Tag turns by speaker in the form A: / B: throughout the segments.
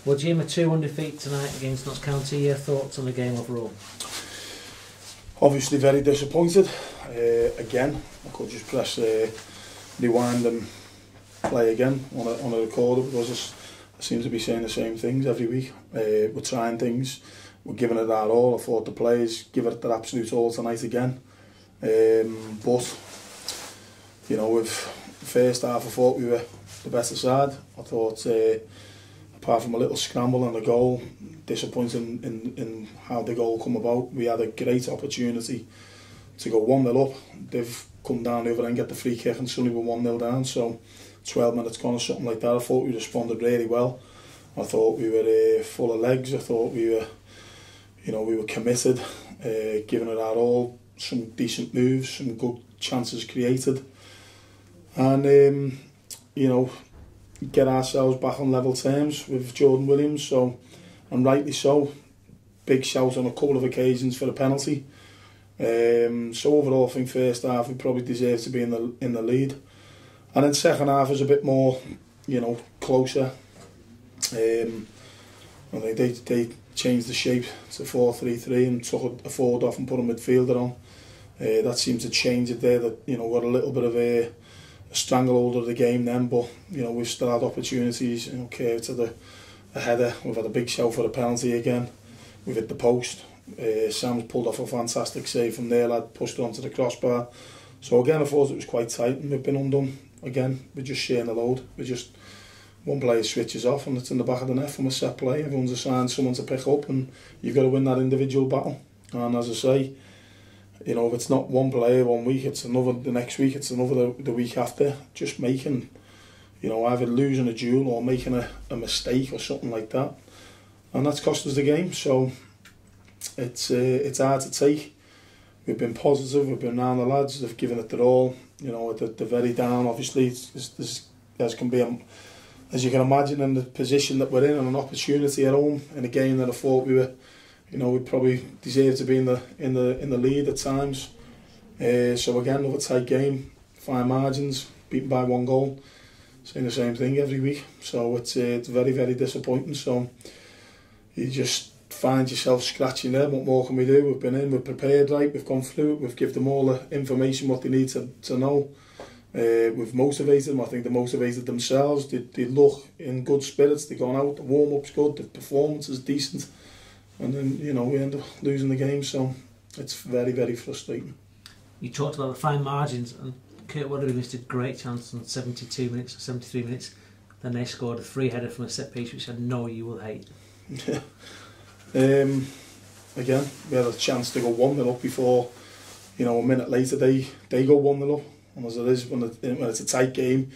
A: Well, Jim, a 2-1 defeat tonight against Notts County. Your thoughts on the game overall?
B: Obviously very disappointed. Again, I could just press rewind and play again on a recorder, because I seem to be saying the same things every week. We're trying things, we're giving it our all. I thought the players give it their absolute all tonight again. But, you know, with the first half I thought we were the better side. I thought, apart from a little scramble and a goal, disappointing in how the goal come about. We had a great opportunity to go 1-0 up. They've come down over and get the free kick, and suddenly we're 1-0 down. So 12 minutes gone or something like that. I thought we responded really well. I thought we were full of legs. I thought we were, you know, we were committed, giving it our all. Some decent moves, some good chances created, and you know, get ourselves back on level terms with Jordan Williams. So, and rightly so. Big shout on a couple of occasions for a penalty. So overall, I think first half we probably deserved to be in the lead, and then second half was a bit more, you know, closer. I think they changed the shape to 4-3-3 and took a forward off and put a midfielder on. That seemed to change it there. That, you know, got a little bit of a stranglehold of the game then, but you know, we've still had opportunities. You know, curved to the header. We've had a big shout for a penalty again. We've hit the post. Sam's pulled off a fantastic save from there. Lad pushed it onto the crossbar. So again, I thought it was quite tight, and we've been undone again. We're just sharing the load. We're just, one player switches off and it's in the back of the net from a set play. Everyone's assigned someone to pick up, and you've got to win that individual battle. And as I say, you know, if it's not one player 1 week, it's another the next week, it's another the week after. Just making, you know, either losing a duel or making a mistake or something like that, and that's cost us the game. So it's hard to take. We've been positive. We've been around the lads. They've given it their all. You know, they're very down. Obviously, as can be, as you can imagine, in the position that we're in, and an opportunity at home in a game that I thought we were, you know, we probably deserve to be in the lead at times. So again, another tight game, fine margins, beaten by 1 goal. Saying the same thing every week. So it's very, very disappointing. So you just find yourself scratching there. What more can we do? We've been in, we've prepared right, we've gone through it, we've given them all the information what they need to know. We've motivated them. I think they motivated themselves. They look in good spirits. They've gone out, the warm-up's good, the performance is decent. And then, you know, we end up losing the game, so it's very, very frustrating.
A: You talked about the fine margins, and Kurt Woodard missed a great chance on 72 minutes or 73 minutes. Then they scored a free header from a set piece, which I know you will hate.
B: Yeah. Again, we had a chance to go 1-0 up before, you know, a minute later they go 1-0 up. And as it is, when it's a tight game,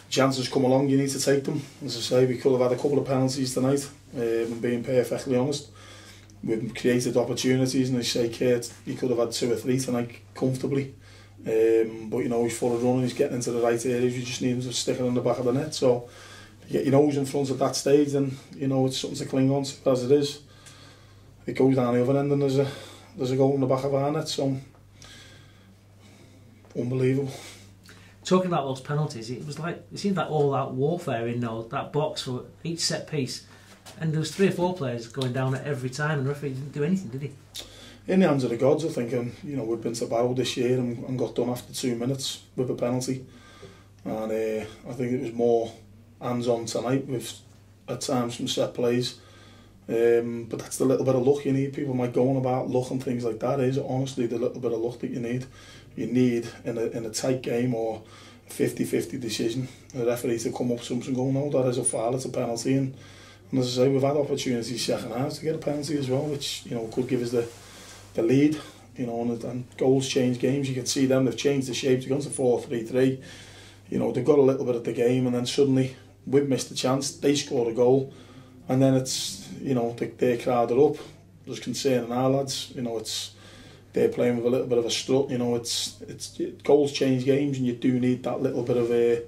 B: chances come along, you need to take them. As I say, we could have had a couple of penalties tonight, I'm being perfectly honest. We've created opportunities, and they say, Kurt, he could have had 2 or 3 tonight comfortably. But you know, he's full of running, he's getting into the right areas, you just need him to stick it in the back of the net. So you get your nose in front at that stage, and you know, it's something to cling on to. As it is, it goes down the other end, and there's a goal in the back of our net. So unbelievable.
A: Talking about those penalties, it seemed like all that warfare in that box for each set piece. And there was 3 or 4 players going down at every time, and the referee didn't do anything, did he?
B: In the hands of the gods, I think. You know, we've been to Barrow this year and got done after 2 minutes with a penalty. And I think it was more hands-on tonight with, at times, some set plays. But that's the little bit of luck you need. People might go on about luck and things like that. It is honestly the little bit of luck that you need. You need in a tight game or a 50-50 decision, the referee to come up with something going, no, that is a foul, it's a penalty. And as I say, we've had opportunities second half to get a penalty as well, which, you know, could give us the lead. You know, and goals change games. You can see them, they've changed the shape to go to 4-3-3. You know, they've got a little bit of the game, and then suddenly we've missed a chance, they scored a goal, and then it's, you know, they're crowded up. There's concern in our lads, you know, they're playing with a little bit of a strut. You know, goals change games, and you do need that little bit of a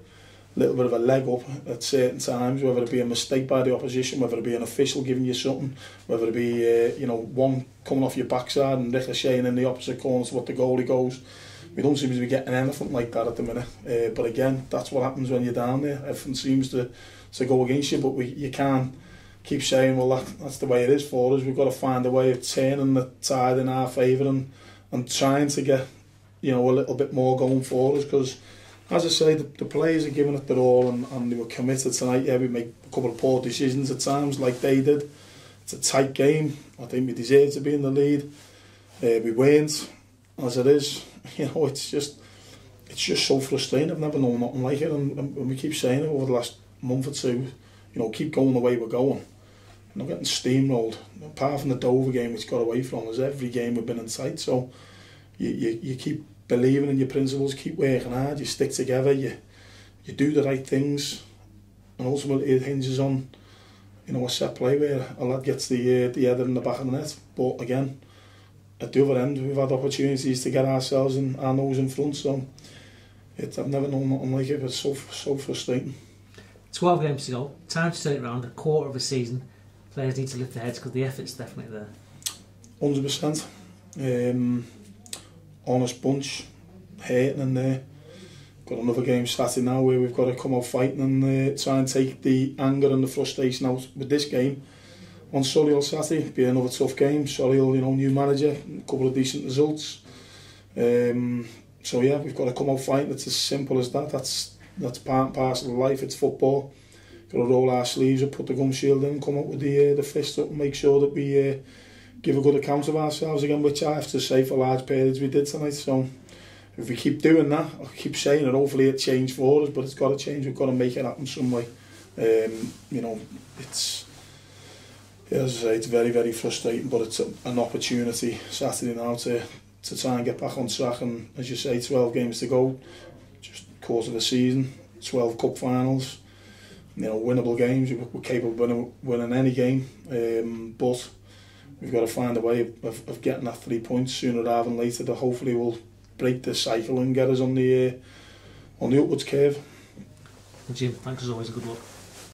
B: leg up at certain times, whether it be a mistake by the opposition, whether it be an official giving you something, whether it be you know, one coming off your backside and ricocheting in the opposite corner to what the goalie goes. We don't seem to be getting anything like that at the minute. But again, that's what happens when you're down there. Everything seems to go against you, but you can't keep saying, well, that's the way it is for us. We've got to find a way of turning the tide in our favour and trying to get, you know, a little bit more going for us, because, as I say, the players are giving it their all, and they were committed tonight. Yeah, we make a couple of poor decisions at times, like they did. It's a tight game. I think we deserve to be in the lead. We weren't, as it is. You know, it's just so frustrating. I've never known nothing like it, and we keep saying it over the last month or two. You know, keep going the way we're going. We're not getting steamrolled. Apart from the Dover game, which got away from us, every game we've been in sight. So you keep believing in your principles, keep working hard, you stick together, you do the right things, and ultimately it hinges on, you know, a set play where a lad gets the header in the back of the net. But again, at the other end, we've had opportunities to get ourselves and our nose in front. So I've never known nothing like it. It's so frustrating.
A: 12 games to go. Time to turn it around. A quarter of a season. Players need to lift their heads because the effort's definitely there.
B: 100%. Honest bunch, hating in there. Got another game Saturday now where we've got to come out fighting and try and take the anger and the frustration out with this game. On Solihull Saturday, be another tough game. Solihull, you know, new manager, a couple of decent results. So yeah, we've got to come out fighting. It's as simple as that. That's part and parcel of life. It's football. Got to roll our sleeves up, put the gum shield in, come up with the fist up, and make sure that we give a good account of ourselves again, which I have to say for large periods we did tonight. So if we keep doing that, I keep saying it, hopefully it changes for us, but it's got to change. We've got to make it happen some way. You know, it's, as I say, it's very, very frustrating, but it's an opportunity Saturday now to try and get back on track. And as you say, 12 games to go, just course of the season, 12 cup finals, you know, winnable games. We're capable of winning any game, but we've got to find a way of getting that 3 points sooner rather than later, that hopefully will break the cycle and get us on the upwards curve.
A: Jim, thanks as always, good luck.